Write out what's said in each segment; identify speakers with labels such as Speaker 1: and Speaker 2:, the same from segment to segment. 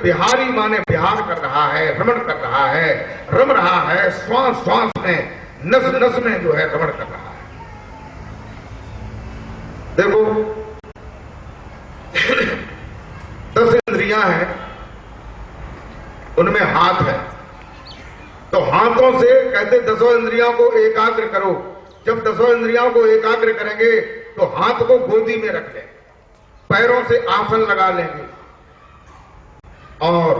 Speaker 1: बिहारी माने बिहार कर रहा है, रमण कर रहा है, रम रहा है, श्वास श्वास में, नस नस में जो है रमण कर रहा है। देखो 10 इंद्रियां हैं, उनमें हाथ है, तो हाथों से कहते 10 इंद्रियों को एकाग्र करो। जब 10 इंद्रियों को एकाग्र करेंगे तो हाथ को गोदी में रख लें, पैरों से आसन लगा लेंगे और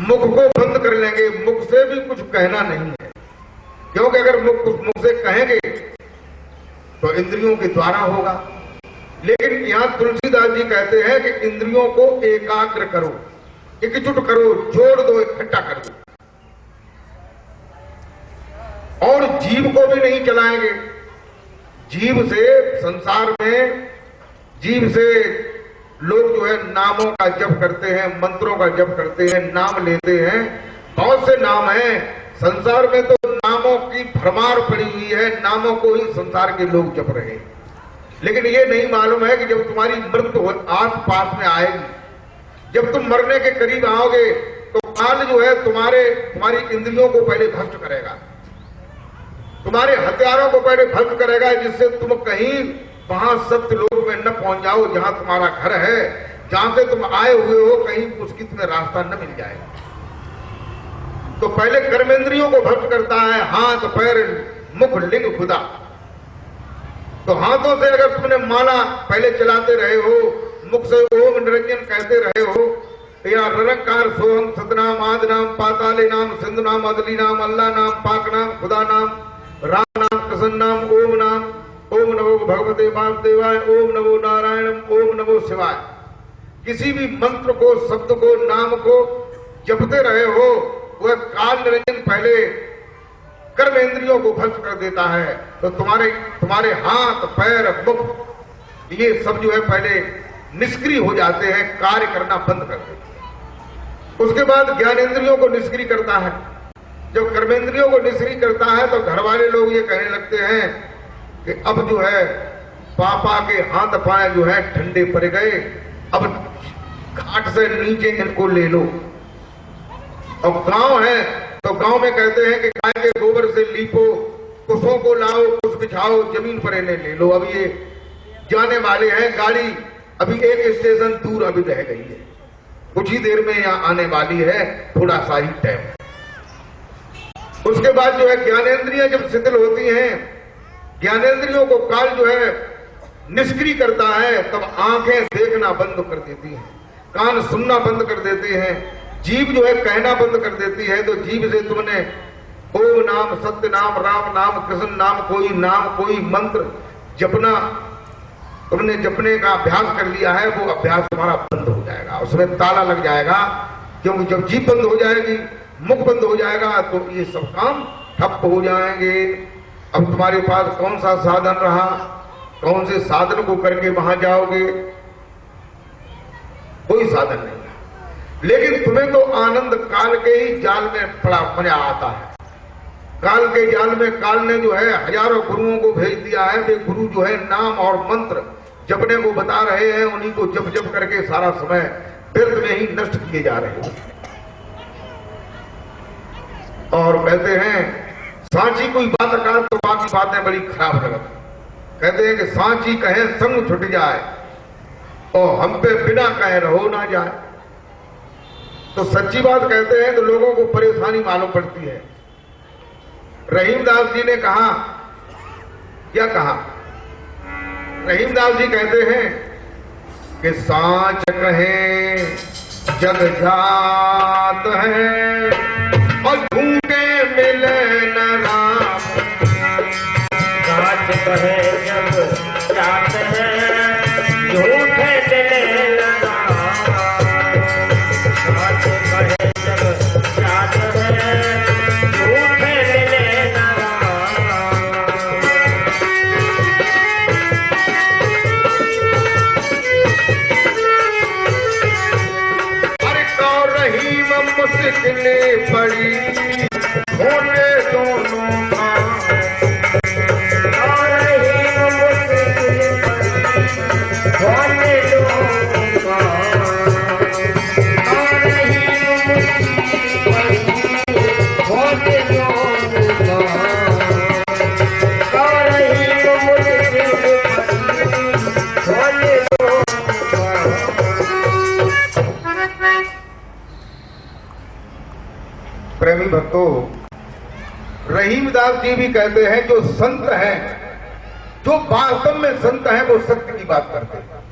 Speaker 1: मुख को बंद कर लेंगे। मुख से भी कुछ कहना नहीं है, क्योंकि अगर मुख से कहेंगे तो इंद्रियों के द्वारा होगा। लेकिन यहां तुलसीदास जी कहते हैं कि इंद्रियों को एकाग्र करो, एकजुट करो, जोड़ दो, इकट्ठा कर दो। और जीव को भी नहीं चलाएंगे। जीव से संसार में, जीव से लोग जो है नामों का जप करते हैं, मंत्रों का जप करते हैं, नाम लेते हैं। बहुत से नाम हैं संसार में, तो नामों की भरमार पड़ी हुई है, नामों को ही संसार के लोग जप रहे हैं। लेकिन ये नहीं मालूम है कि जब तुम्हारी मृत्यु आस पास में आएगी, जब तुम मरने के करीब आओगे, तो काल जो है तुम्हारी इंद्रियों को पहले भ्रष्ट करेगा, तुम्हारे हथियारों को पहले भ्रष्ट करेगा, जिससे तुम कहीं वहां सत्य लोक में न पहुंच जाओ, जहां तुम्हारा घर है, जहां से तुम आए हुए हो, कहीं उसकी तुम्हें रास्ता न मिल जाए। तो पहले कर्मेंद्रियों को भ्रष्ट करता है, हाथ पैर मुख लिंग खुदा। तो हाथों से अगर तुमने माला पहले चलाते रहे हो, मुख से ओम निरंजन कहते रहे हो, या निरंकार सोहम सतनाम आदि नाम पाताले नाम सिंधु नाम अदली नाम अल्लाह नाम पाक नाम खुदा नाम राम नाम कृष्ण नाम ओम नाम, ओम नमो भगवते वासुदेवाय, ओम नमो नारायणम, ओम नमो शिवाय, किसी भी मंत्र को, शब्द को, नाम को जपते रहे हो, वह काल निरंजन पहले कर्मेंद्रियों को भ्रष्ट कर देता है। तो तुम्हारे हाथ पैर मुख ये सब जो है पहले निष्क्रिय हो जाते हैं, कार्य करना बंद कर देते हैं। उसके बाद ज्ञानेंद्रियों को निष्क्रिय करता है। जब कर्मेंद्रियों को निष्क्रिय करता है तो घर वाले लोग ये कहने लगते हैं कि अब जो है पापा के हाथ पाए जो है ठंडे पड़ गए, अब घाट से नीचे इनको ले लो। अब गांव है तो गांव में कहते हैं कि गाय के गोबर से लीपो, कुशों को लाओ, कुछ बिछाओ, जमीन पर इन्हें ले लो। अब ये जाने वाले हैं, गाड़ी अभी एक स्टेशन दूर अभी रह गई है, कुछ ही देर में यहाँ आने वाली है, थोड़ा सा ही टाइम। उसके बाद जो है ज्ञानेंद्रियां जब शिथिल होती हैं, ज्ञानेंद्रियों को काल जो है निष्क्रिय करता है, तब आंखें देखना बंद कर देती हैं, कान सुनना बंद कर देते हैं, जीभ जो है कहना बंद कर देती है। तो जीभ से तुमने ओम नाम, सत्य नाम, राम नाम, कृष्ण नाम, कोई मंत्र जपना तुमने जपने का अभ्यास कर लिया है, वो अभ्यास तुम्हारा बंद हो जाएगा, उसमें ताला लग जाएगा। क्योंकि जब जीभ बंद हो जाएगी, मुख बंद हो जाएगा, तो ये सब काम ठप हो जाएंगे। अब तुम्हारे पास कौन सा साधन रहा, कौन से साधन को करके वहां जाओगे? कोई साधन नहीं है। लेकिन तुम्हें तो आनंद काल के ही जाल में पड़ा मजा आता है। काल के जाल में काल ने जो है हजारों गुरुओं को भेज दिया है। वे गुरु जो है नाम और मंत्र जपने को बता रहे हैं, उन्हीं को जप जप करके सारा समय व्यर्थ में ही नष्ट किए जा रहे हैं। और कहते हैं सांची कोई बात कर तो बाकी बातें बड़ी खराब लगती। कहते हैं कि सांची कहे संग छुट जाए और हम पे बिना कहे रहो ना जाए। तो सच्ची बात कहते हैं तो लोगों को परेशानी मालूम पड़ती है। रहीमदास जी ने कहा, क्या कहा? रहीमदास जी कहते हैं कि सांच कहे जग जात है और झूठे मिले न राम।
Speaker 2: सांच कहे जग जात है, झूठे मिले न राम। सांच कहे जग जात है, झूठे मिले न राम।
Speaker 1: अरे कौ रहीम मुश्किले पड़ी होने दोनों का।
Speaker 2: और रहीम मुश्किले पड़ी होने दोनों का। और
Speaker 1: प्रेमी भक्तों, रहीमदास जी भी कहते हैं जो संत हैं, जो वास्तव में संत हैं, वो सत्य की बात करते हैं।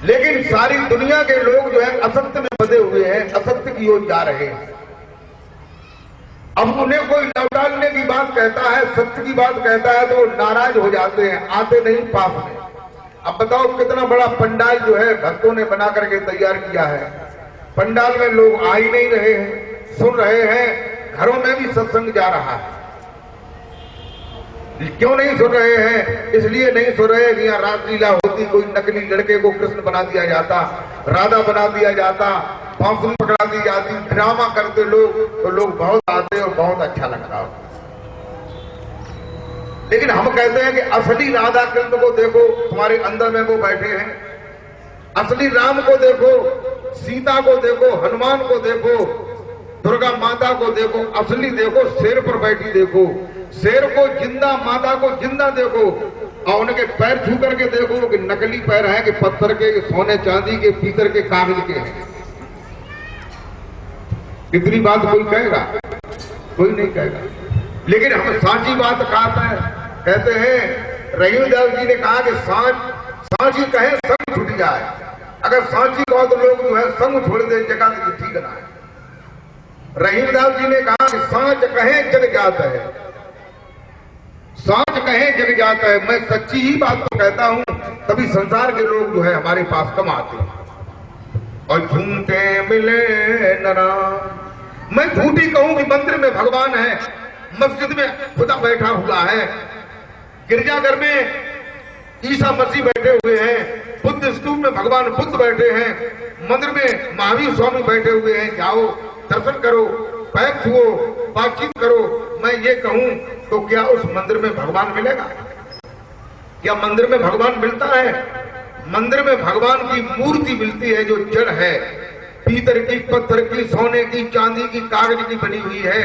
Speaker 1: लेकिन सारी दुनिया के लोग जो है असत्य में बंधे हुए हैं, असत्य की ओर जा रहे हैं। अब उन्हें कोई लौटाने की बात कहता है, सत्य की बात कहता है, तो वो नाराज हो जाते हैं, आते नहीं पास में। अब बताओ कितना बड़ा पंडाल जो है भक्तों ने बना करके तैयार किया है, पंडाल में लोग आ ही नहीं रहे हैं, सुन रहे हैं, घरों में भी सत्संग जा रहा है। क्यों नहीं सुन रहे हैं? इसलिए नहीं सुन रहे कि यहाँ रासलीला होती, कोई नकली लड़के को कृष्ण बना दिया जाता, राधा बना दिया जाता, बांसुरी पकड़ा दी जाती, ड्रामा करते लोग, तो लोग बहुत आते और बहुत अच्छा लगता। लेकिन हम कहते हैं कि असली राधा कृष्ण को देखो, तुम्हारे अंदर में वो बैठे हैं। असली राम को देखो, सीता को देखो, हनुमान को देखो, दुर्गा माता को देखो, असली देखो, शेर पर बैठी देखो, शेर को जिंदा, माता को जिंदा देखो, और उनके पैर छू करके देखो कि नकली पैर हैं कि पत्थर के, सोने चांदी के, पीतल के, कागज के हैं। इतनी बात कोई कहेगा? कोई नहीं कहेगा। लेकिन हम सांची बात कहते हैं। रहीमदास जी ने कहा कि सांची कहे संग छूट जाए। अगर सांची कहो तो लोग जो है संग छोड़ दे, जगह तो ठीक ना है। रहीमदास जी ने कहा कि सांच कहे जग जाता है, सांच कहे जग जाता है। मैं सच्ची ही बात तो कहता हूं, तभी संसार के लोग जो है हमारे पास कम आते हैं। और झूठे मिले नरा, मैं झूठी कहूं कि मंदिर में भगवान है, मस्जिद में खुदा बैठा हुआ है, गिरजाघर में ईसा मसीह बैठे हुए हैं, बुद्ध स्तूप में भगवान बुद्ध बैठे हैं, मंदिर में महावीर स्वामी बैठे हुए हैं, जाओ दर्शन करो, पैर छुओ, बातचीत करो। मैं ये कहूं तो क्या उस मंदिर में भगवान मिलेगा? क्या मंदिर में भगवान मिलता है? मंदिर में भगवान की मूर्ति मिलती है जो जड़ है, पीतल की, पत्थर की, सोने की, चांदी की, कागज की बनी हुई है।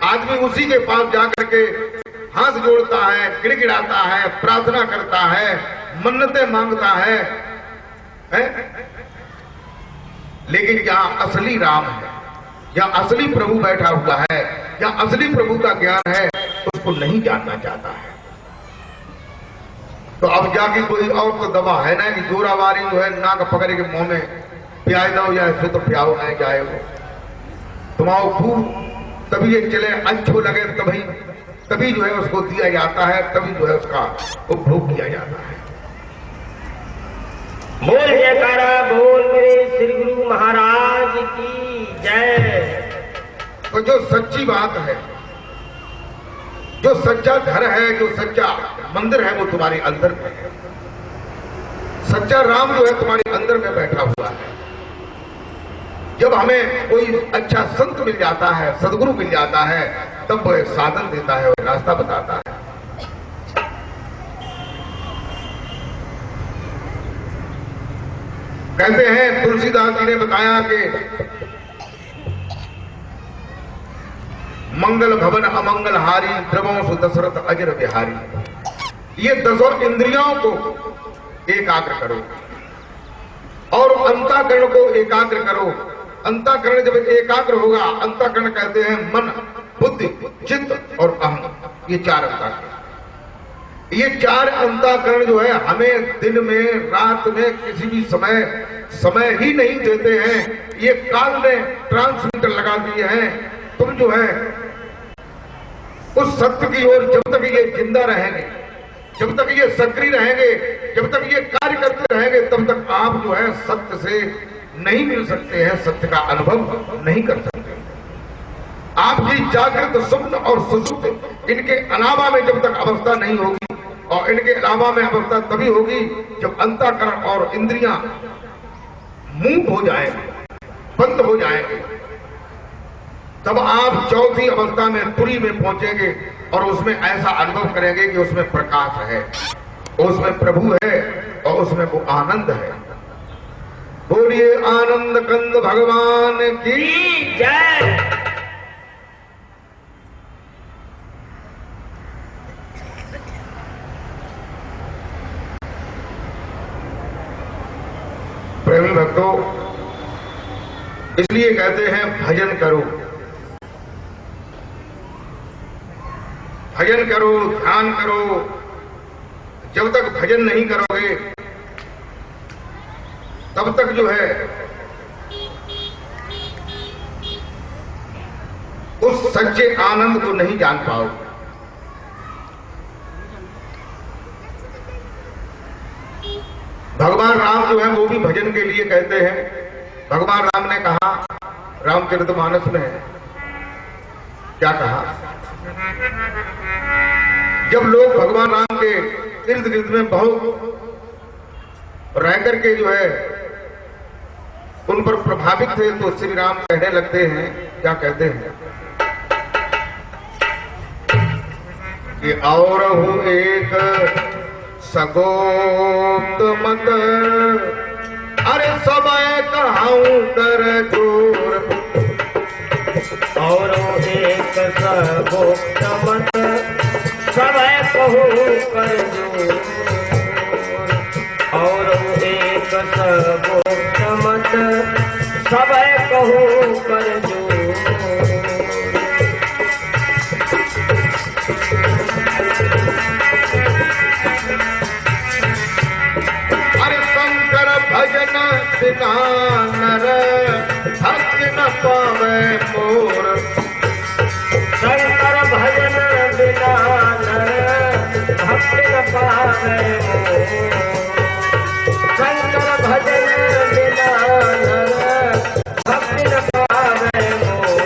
Speaker 1: आदमी उसी के पास जाकर के हाथ जोड़ता है, गिड़गिड़ाता है, प्रार्थना करता है, मन्नतें मांगता है? लेकिन यहाँ असली राम है, यहाँ असली प्रभु बैठा हुआ है, यहाँ असली प्रभु का ज्ञान है, उसको नहीं जानना चाहता है। तो अब जाके कोई और तो दवा है ना कि जोरावारी जो है नाक पकड़ के मुंह में प्याज दो या ऐसे तो प्याओ नहीं जाए वो तुम्हारा खूब, तभी ये चले, अच्छो लगे तभी जो है उसको दिया जाता है, तभी जो है उसका उपभोग किया जाता है।
Speaker 2: बोल जयकारा बोल मेरे श्री गुरु महाराज की जय।
Speaker 1: तो जो सच्ची बात है, जो सच्चा घर है, जो सच्चा मंदिर है, वो तुम्हारे अंदर में है। सच्चा राम जो है तुम्हारे अंदर में बैठा हुआ है। जब हमें कोई अच्छा संत मिल जाता है, सदगुरु मिल जाता है, तब वह साधन देता है, वह रास्ता बताता है। कहते हैं तुलसीदास जी ने बताया कि मंगल भवन अमंगल हारी, द्रवों दशरथ अजर बिहारी। ये दसों इंद्रियों को एकाग्र करो और अंतःकरण को एकाग्र करो। अंतःकरण जब एकाग्र होगा, अंतःकरण कहते हैं मन, बुद्धि, चित्त और अहम, ये चार अंतःकरण। ये चार अंतःकरण जो है हमें दिन में, रात में, किसी भी समय ही नहीं देते हैं। ये काल ने ट्रांसमीटर लगा दिए हैं। तुम जो है उस सत्य की ओर जब तक ये जिंदा रहेंगे, जब तक ये सक्रिय रहेंगे, जब तक ये कार्य करते रहेंगे, तब तक आप जो है सत्य से नहीं मिल सकते हैं, सत्य का अनुभव नहीं कर सकते। आपकी जागृत, स्वप्न और सुषुप्त, इनके अलावा में जब तक अवस्था नहीं होगी, और इनके अलावा में अवस्था तभी होगी जब अंतःकरण और इंद्रियां मूक हो जाएंगे, बंद हो जाएंगे। तब आप चौथी अवस्था में, तुरी में पहुंचेंगे और उसमें ऐसा अनुभव करेंगे कि उसमें प्रकाश है, उसमें प्रभु है और उसमें वो आनंद है। बोलिए आनंद कंद भगवान की
Speaker 2: जय।
Speaker 1: प्रेमी भक्तों, इसलिए कहते हैं भजन करो, भजन करो, ध्यान करो, जब तक भजन नहीं करोगे तब तक जो है उस सच्चे आनंद को नहीं जान पाओगे। भगवान राम जो है वो भी भजन के लिए कहते हैं। भगवान राम ने कहा, रामचरितमानस में है, क्या कहा? जब लोग भगवान राम के इर्द गिर्द में बहुत रह करके जो है उन पर प्रभावित थे तो श्री राम कहने लगते हैं, क्या कहते हैं कि और हूँ एक सगोप्त मत, अरे समय कहाऊं कर जोर,
Speaker 2: और एक सगोप्त मत समय कहूँ कर जोर, और एक सगोप्त मत समय कहूँ कर जोर।
Speaker 1: भजन बिना नर भक्ति न पावे मोर,
Speaker 2: शंकर भजन बिना नर भक्ति न पावे मोर, शंकर भजन बिना नर भक्ति न पावे मोर।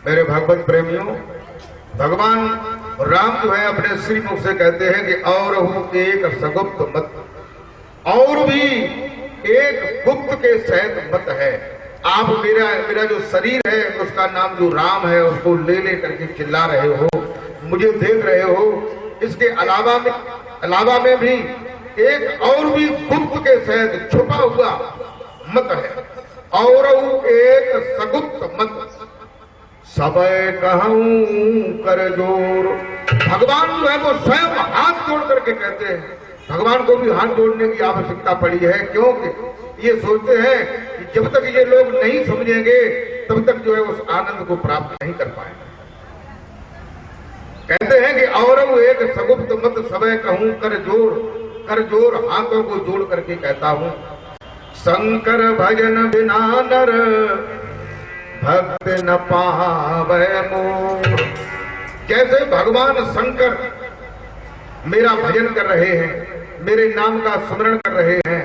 Speaker 1: मेरे भागवत प्रेमियों, भगवान राम जो है अपने श्री मुख से कहते हैं कि और हूं एक सगुप्त मत, और भी एक गुप्त के सहित मत है। आप मेरा जो शरीर है उसका नाम जो राम है उसको ले ले करके चिल्ला रहे हो, मुझे देख रहे हो, इसके अलावा में भी एक और भी गुप्त के सहित छुपा हुआ मत है। और एक सगुप्त मत सबय कहूं कर जोर। भगवान जो है वो स्वयं हाथ जोड़ करके कहते हैं। भगवान को भी हाथ जोड़ने की आवश्यकता पड़ी है, क्योंकि ये सोचते हैं कि जब तक ये लोग नहीं समझेंगे तब तक जो है उस आनंद को प्राप्त नहीं कर पाएंगे। कहते हैं कि और एक सगुप्त मत सबय कहूं कर जोर, हाथों को जोड़ करके कहता हूं, शंकर भजन बिना नर भक्त न पावे मोर। जैसे भगवान शंकर मेरा भजन कर रहे हैं, मेरे नाम का स्मरण कर रहे हैं,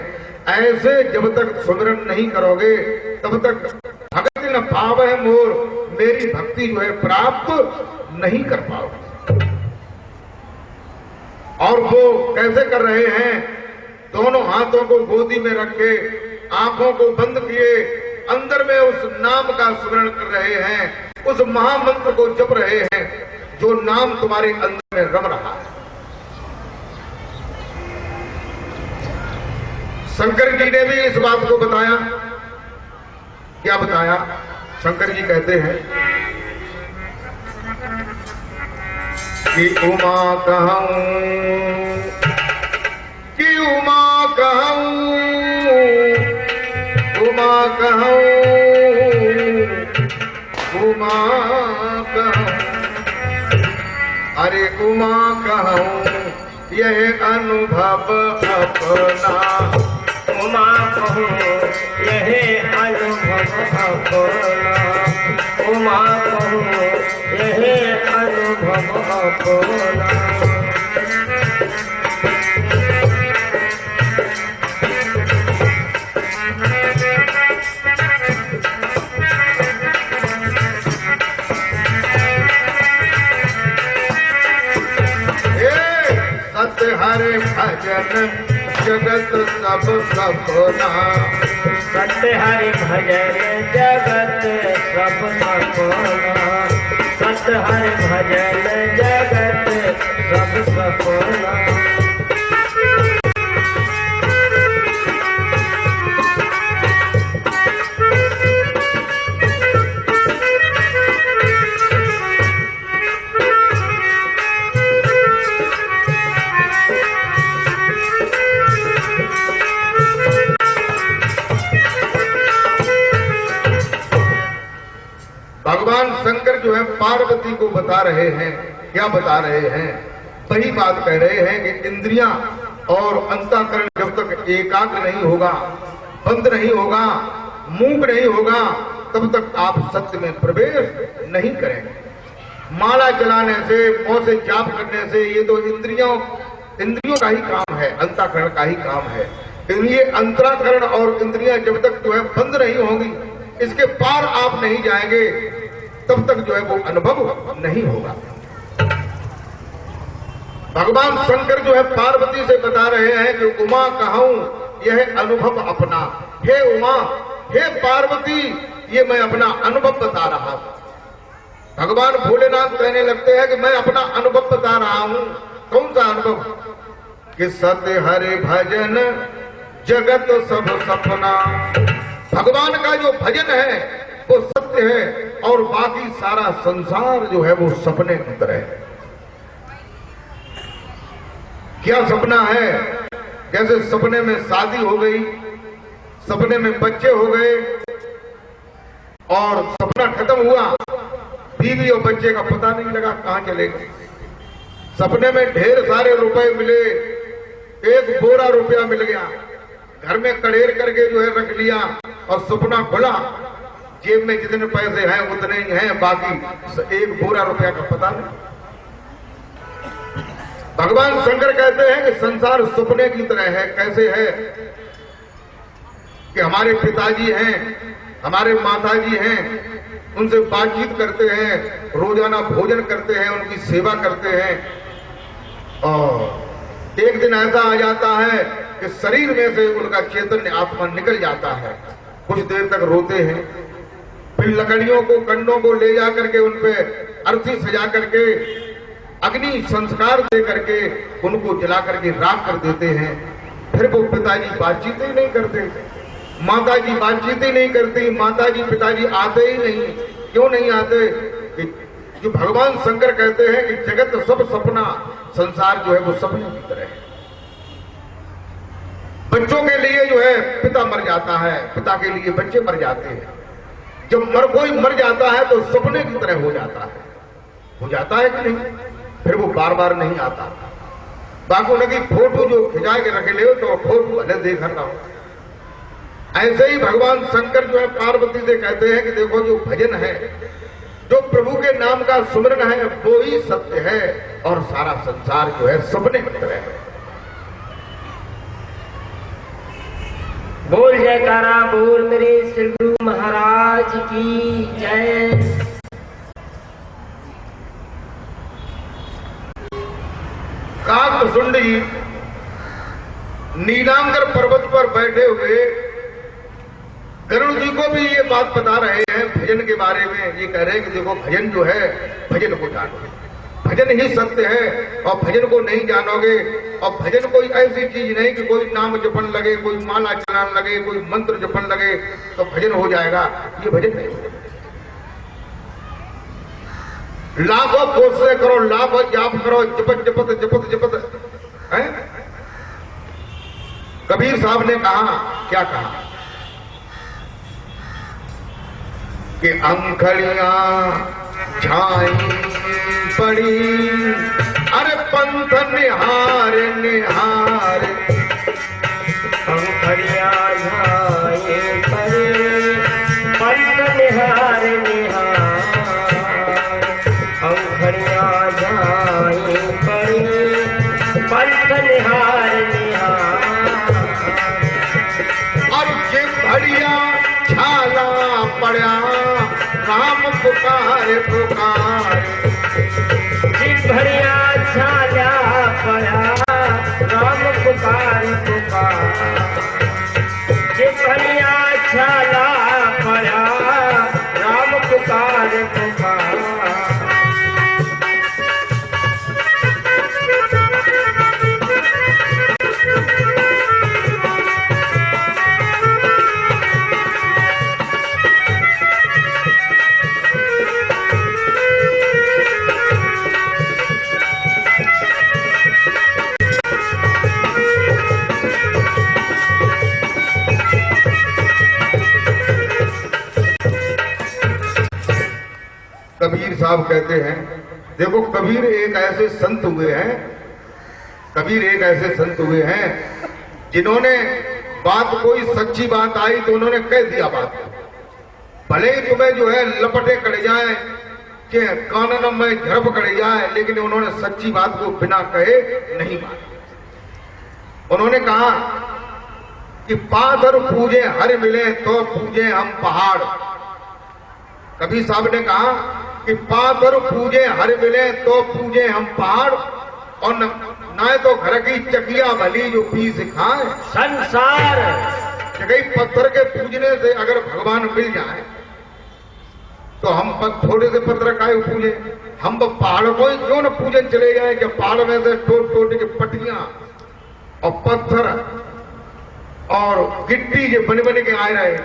Speaker 1: ऐसे जब तक स्मरण नहीं करोगे तब तक भक्त न पावे मोर, मेरी भक्ति जो है प्राप्त नहीं कर पाओगे। और वो कैसे कर रहे हैं? दोनों हाथों को गोदी में रखे, आंखों को बंद किए, अंदर में उस नाम का स्मरण कर रहे हैं, उस महामंत्र को जप रहे हैं जो नाम तुम्हारे अंदर में रम रहा है। शंकर जी ने भी इस बात को बताया। क्या बताया? शंकर जी कहते हैं कि उमा कहूं, कि उमा कहूं, उमा कहूं, उमा कहूं, अरे उमा कहूं यह अनुभव अपना,
Speaker 2: उमा कहूं यह अनुभव अपना, उमा कहूं यह अनुभव अपना।
Speaker 1: हरे भजन जगत सब सपना,
Speaker 2: सत्य हरि भजन जगत सब सपना, सत्य हरि भजन जगत सब सपना।
Speaker 1: भगवान शंकर जो है पार्वती को बता रहे हैं, क्या बता रहे हैं? वही बात कह रहे हैं कि इंद्रियां और अंतःकरण जब तक एकाग्र नहीं होगा, बंद नहीं होगा, मूक नहीं होगा, तब तक आप सत्य में प्रवेश नहीं करेंगे। माला चलाने से, मुंह से जाप करने से ये तो इंद्रियों का ही काम है, अंतःकरण का ही काम है। ये अंतःकरण और इंद्रियां जब तक जो है बंद नहीं होंगी, इसके पार आप नहीं जाएंगे, तब तक जो है वो अनुभव नहीं होगा। भगवान शंकर जो है पार्वती से बता रहे हैं कि उमा कहूं यह अनुभव अपना। हे उमा, हे पार्वती, ये मैं अपना अनुभव बता रहा हूं। भगवान भोलेनाथ कहने लगते हैं कि मैं अपना अनुभव बता रहा हूं। कौन सा अनुभव? कि सत्य हरि भजन जगत सब सपना। भगवान का जो भजन है वो सत्य है और बाकी सारा संसार जो है वो सपने की तरह है। क्या सपना है? जैसे सपने में शादी हो गई, सपने में बच्चे हो गए और सपना खत्म हुआ, बीवी और बच्चे का पता नहीं लगा कहां चले गए। सपने में ढेर सारे रुपए मिले, एक बोरा रुपया मिल गया, घर में कड़ेर करके जो है रख लिया और सपना खुला, जेब में जितने पैसे हैं उतने ही हैं, बाकी एक बोरा रुपया का पता नहीं। भगवान शंकर कहते हैं कि संसार सपने की तरह है। कैसे है? कि हमारे पिताजी हैं, हमारे माताजी हैं, उनसे बातचीत करते हैं, रोजाना भोजन करते हैं, उनकी सेवा करते हैं, और एक दिन ऐसा आ जाता है कि शरीर में से उनका चैतन्य आत्मा निकल जाता है। कुछ देर तक रोते हैं, फिर लकड़ियों को, कंडों को ले जा करके उन पे अर्थी सजा करके, अग्नि संस्कार दे करके उनको जला करके राख कर देते हैं। फिर वो पिताजी बातचीत ही नहीं करते, माताजी बातचीत ही नहीं करती, माताजी पिताजी आते ही नहीं। क्यों नहीं आते? जो भगवान शंकर कहते हैं कि जगत सब सपना, संसार जो है वो सपने की तरह है। बच्चों के लिए जो है पिता मर जाता है, पिता के लिए बच्चे मर जाते हैं। जब कोई मर जाता है तो सपने की तरह हो जाता है। हो जाता है कि नहीं? फिर वो बार बार नहीं आता। बाकी उनकी फोटो जो खिंचा के रखे ले तो फोटो अलग देख रहा हो। ऐसे ही भगवान शंकर जो है पार्वती से कहते हैं कि देखो, जो भजन है, जो प्रभु के नाम का सुमरन है, वो ही सत्य है और सारा संसार जो है सपने की तरह है।
Speaker 2: बोल जयकारा बोल मेरे श्री गुरु महाराज की जय।
Speaker 1: काकभुंड जी नीलांबर पर्वत पर बैठे हुए गरुड़ जी को भी ये बात बता रहे हैं भजन के बारे में। ये कह रहे हैं कि देखो, भजन जो है, भजन को जानो, भजन ही सत्य है, और भजन को नहीं जानोगे, और भजन कोई ऐसी चीज नहीं कि कोई नाम जपन लगे, कोई माला चलाने लगे, कोई मंत्र जपन लगे तो भजन हो जाएगा। ये भजन नहीं है। लाखों कोशिशें करो, लाखों जाप करो, जपत जपत जपत जपत है। कबीर साहब ने कहा, क्या कहा कि अंखड़ियां छाई पड़ी, अरे पंथ निहार निहार,
Speaker 2: अंखड़ियां छाई पड़ी, पंथ निहार निहार, अंखड़ियां छाई पड़ी, पंथ निहार निहार,
Speaker 1: और जे घड़िया छाला पड़ा, राम पुकार पुकार,
Speaker 2: जिस घड़िया छाला पड़ा, राम पुकार पुकार, जिस घड़िया छाला पड़ा, राम पुकार पुकार।
Speaker 1: कबीर साहब कहते हैं, देखो कबीर एक ऐसे संत हुए हैं, कबीर एक ऐसे संत हुए हैं जिन्होंने बात कोई सच्ची बात आई तो उन्होंने कह दिया बात, भले ही तुम्हें जो है लपटे कड़ जाए कि कानन में झड़प कड़ जाए, लेकिन उन्होंने सच्ची बात को बिना कहे नहीं माना। उन्होंने कहा कि पादर पूजे हर मिले तो पूजे हम पहाड़। कबीर साहब ने कहा कि पादर पूजे हर मिले तो पूजे हम पहाड़, और ना तो घर की चकिया भली जो पीस खाए
Speaker 2: संसार।
Speaker 1: कई पत्थर के पूजने से अगर भगवान मिल जाए तो हम थोड़े से पत्थर काहे पूजे, हम पहाड़ को ही क्यों न पूजन चले जाए कि पहाड़ में से टोट के पटियां और पत्थर और गिट्टी के बन के आए रहे,